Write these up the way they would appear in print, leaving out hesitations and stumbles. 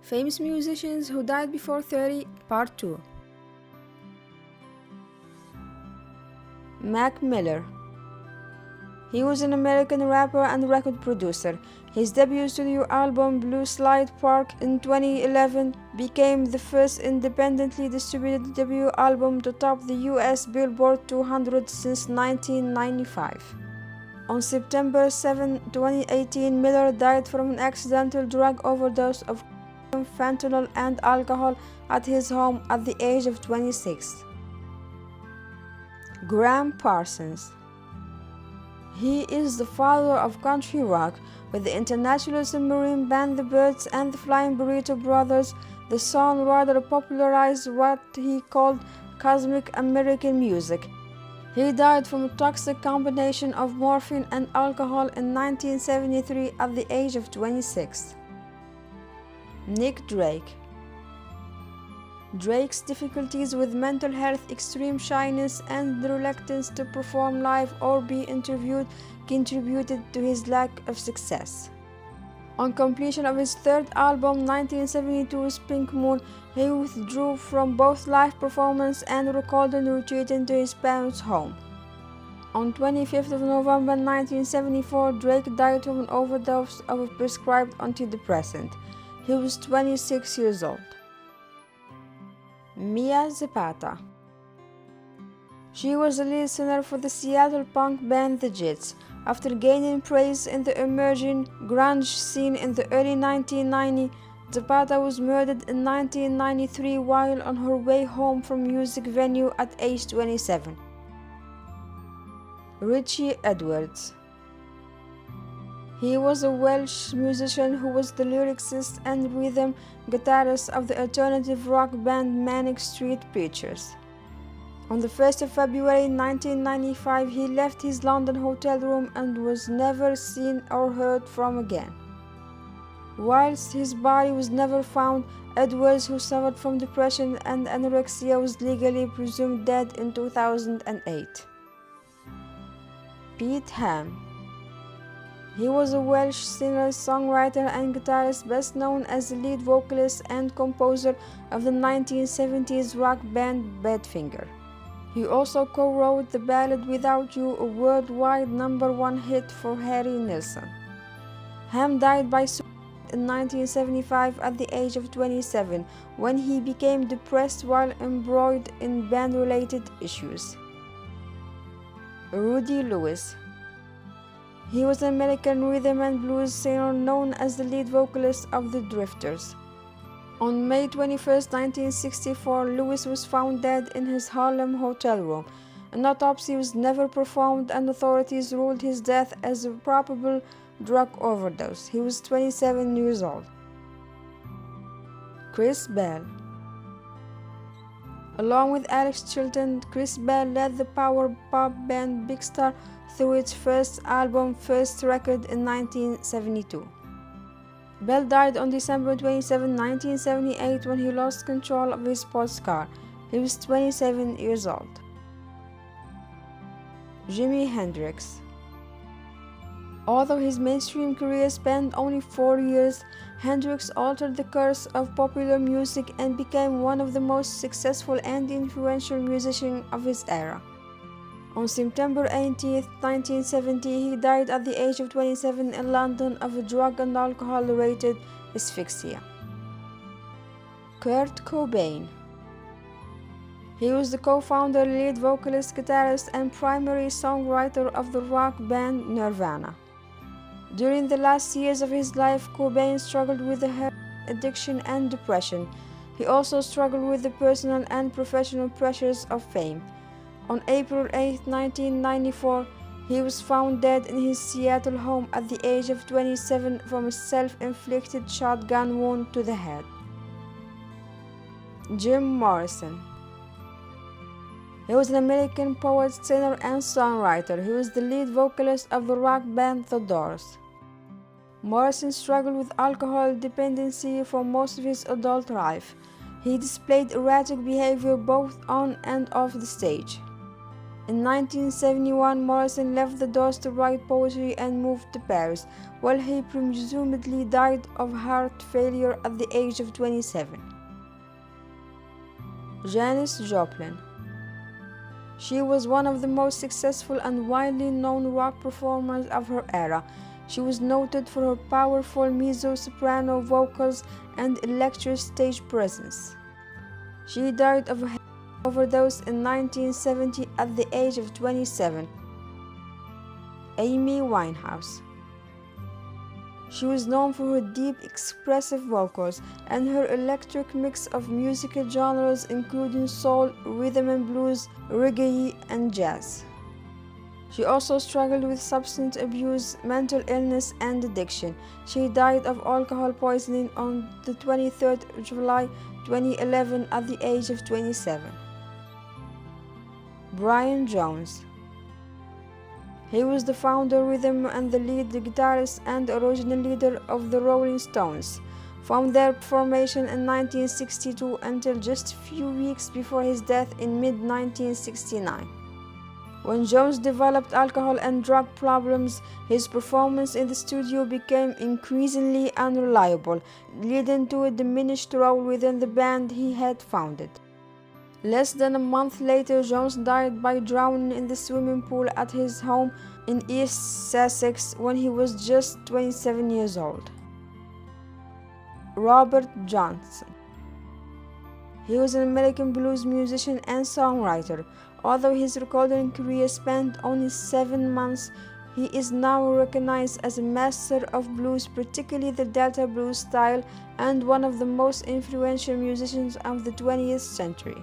Famous musicians who died before 30, Part 2. Mac Miller. He was an American rapper and record producer. His debut studio album, Blue Slide Park, in 2011 became the first independently distributed debut album to top the US Billboard 200 since 1995. On September 7, 2018, Miller died from an accidental drug overdose of fentanyl and alcohol at his home at the age of 26. Graham Parsons. He is the father of country rock. With the international submarine band The Byrds and the Flying Burrito Brothers, the songwriter popularized what he called cosmic American music. He died from a toxic combination of morphine and alcohol in 1973 at the age of 26. Nick Drake. Drake's difficulties with mental health, extreme shyness, and the reluctance to perform live or be interviewed contributed to his lack of success. On completion of his third album, 1972's Pink Moon, he withdrew from both live performance and recording, retreating to his parents' home. On 25th of November 1974, Drake died from an overdose of a prescribed antidepressant. He was 26 years old. Mia Zapata. She was a lead singer for the Seattle punk band The Jits. After gaining praise in the emerging grunge scene in the early 1990s, Zapata was murdered in 1993 while on her way home from a music venue at age 27. Richie Edwards. He was a Welsh musician who was the lyricist and rhythm guitarist of the alternative rock band Manic Street Preachers. On the 1st of February 1995, he left his London hotel room and was never seen or heard from again. Whilst his body was never found, Edwards, who suffered from depression and anorexia, was legally presumed dead in 2008. Pete Ham. He was a Welsh singer, songwriter, and guitarist, best known as the lead vocalist and composer of the 1970s rock band Badfinger. He also co-wrote the ballad Without You, a worldwide #1 hit for Harry Nilsson. Ham died by suicide in 1975 at the age of 27 when he became depressed while embroiled in band-related issues. Rudy Lewis. He was an American rhythm and blues singer known as the lead vocalist of the Drifters. On May 21, 1964, Lewis was found dead in his Harlem hotel room. An autopsy was never performed and authorities ruled his death as a probable drug overdose. He was 27 years old. Chris Bell. Along with Alex Chilton, Chris Bell led the power pop band Big Star through its first album, first record in 1972. Bell died on December 27, 1978 when he lost control of his sports car. He was 27 years old. Jimi Hendrix. Although his mainstream career spanned only 4 years, Hendrix altered the course of popular music and became one of the most successful and influential musicians of his era. On September 18, 1970, he died at the age of 27 in London of a drug and alcohol-related asphyxia. Kurt Cobain. He was the co-founder, lead vocalist, guitarist, and primary songwriter of the rock band Nirvana. During the last years of his life, Cobain struggled with the heroin addiction and depression. He also struggled with the personal and professional pressures of fame. On April 8, 1994, he was found dead in his Seattle home at the age of 27 from a self-inflicted shotgun wound to the head. Jim Morrison. He was an American poet, singer, and songwriter. He was the lead vocalist of the rock band The Doors. Morrison struggled with alcohol dependency for most of his adult life. He displayed erratic behavior both on and off the stage. In 1971, Morrison left the Doors to write poetry and moved to Paris, while he presumably died of heart failure at the age of 27. Janis Joplin. She was one of the most successful and widely known rock performers of her era. She was noted for her powerful mezzo-soprano vocals and electric stage presence. She died of a overdose in 1970 at the age of 27. Amy Winehouse. She was known for her deep, expressive vocals and her electric mix of musical genres including soul, rhythm and blues, reggae, and jazz. She also struggled with substance abuse, mental illness, and addiction. She died of alcohol poisoning on the 23rd of July 2011 at the age of 27. Brian Jones. He was the founder, rhythm and the lead guitarist and original leader of the Rolling Stones, from their formation in 1962 until just a few weeks before his death in mid-1969. When Jones developed alcohol and drug problems, his performance in the studio became increasingly unreliable, leading to a diminished role within the band he had founded. Less than a month later, Jones died by drowning in the swimming pool at his home in East Sussex when he was just 27 years old. Robert Johnson. He was an American blues musician and songwriter. Although his recording career spanned only 7 months, he is now recognized as a master of blues, particularly the Delta blues style, and one of the most influential musicians of the 20th century.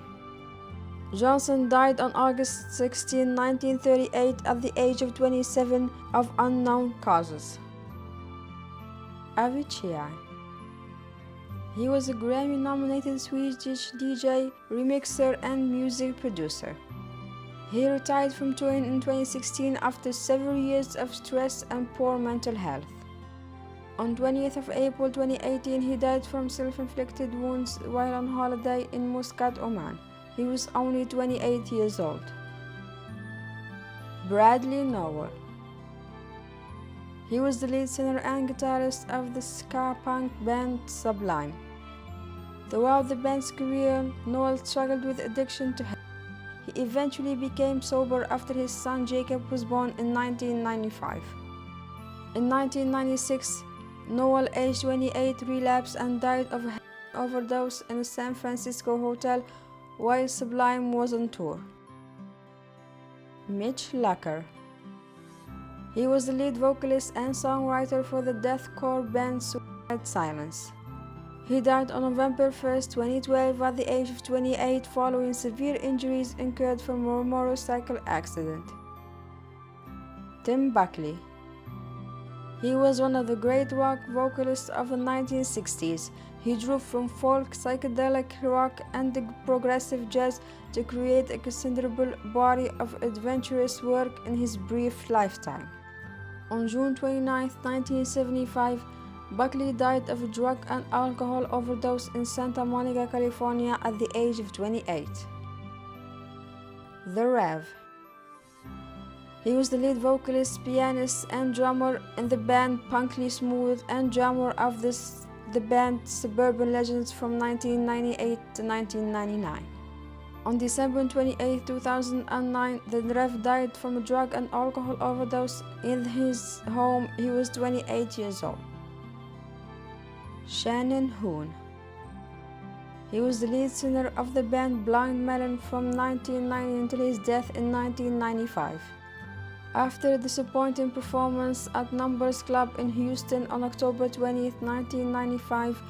Johnson died on August 16, 1938 at the age of 27 of unknown causes. Avicii. He was a Grammy-nominated Swedish DJ, remixer, and music producer. He retired from touring in 2016 after several years of stress and poor mental health. On 20th of April 2018, he died from self-inflicted wounds while on holiday in Muscat, Oman. He was only 28 years old. Bradley Nowell. He was the lead singer and guitarist of the ska punk band Sublime. Throughout the band's career, Nowell struggled with addiction to heroin. He eventually became sober after his son Jacob was born in 1995. In 1996, Nowell, aged 28, relapsed and died of a heroin overdose in a San Francisco hotel while Sublime was on tour. Mitch Lucker. He was the lead vocalist and songwriter for the deathcore band Suicide Silence. He died on November 1, 2012 at the age of 28 following severe injuries incurred from a motorcycle accident. Tim Buckley. He was one of the great rock vocalists of the 1960s. He drew from folk, psychedelic rock, and progressive jazz to create a considerable body of adventurous work in his brief lifetime. On June 29, 1975, Buckley died of a drug and alcohol overdose in Santa Monica, California at the age of 28. The Rev. He was the lead vocalist, pianist, and drummer in the band Punkly Smooth and drummer of the band Suburban Legends from 1998 to 1999. On December 28, 2009, the Rev died from a drug and alcohol overdose in his home. He was 28 years old. Shannon Hoon. He was the lead singer of the band Blind Melon from 1990 until his death in 1995. After a disappointing performance at Numbers Club in Houston on October 20, 1995,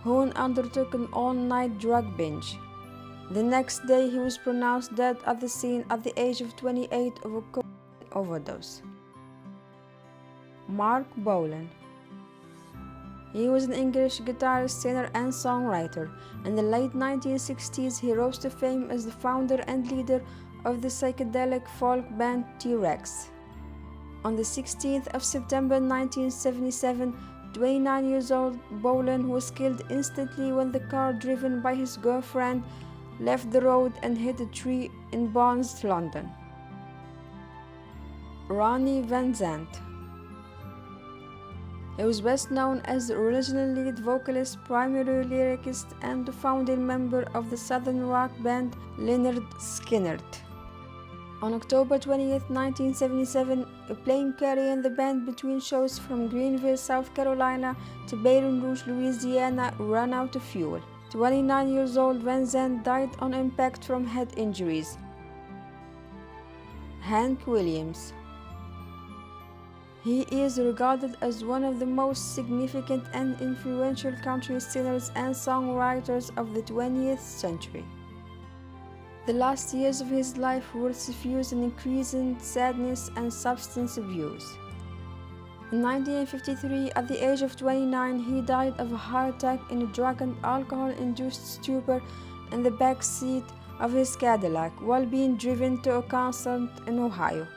Hoon undertook an all-night drug binge. The next day, he was pronounced dead at the scene at the age of 28 of a cocaine overdose. Mark Bolan. He was an English guitarist, singer, and songwriter. In the late 1960s, he rose to fame as the founder and leader of the psychedelic folk band T-Rex. On the 16th of September 1977, 29 years old, Bolan was killed instantly when the car driven by his girlfriend left the road and hit a tree in Barnes, London. Ronnie Van Zant. He was best known as the original lead vocalist, primary lyricist, and the founding member of the southern rock band Lynyrd Skynyrd. On October 20, 1977, a plane carrying the band between shows from Greenville, South Carolina to Baton Rouge, Louisiana ran out of fuel. 29 years old, Van Zant died on impact from head injuries. Hank Williams. He is regarded as one of the most significant and influential country singers and songwriters of the 20th century. The last years of his life were suffused in increasing sadness and substance abuse. In 1953, at the age of 29, he died of a heart attack in a drug and alcohol-induced stupor in the back seat of his Cadillac while being driven to a concert in Ohio.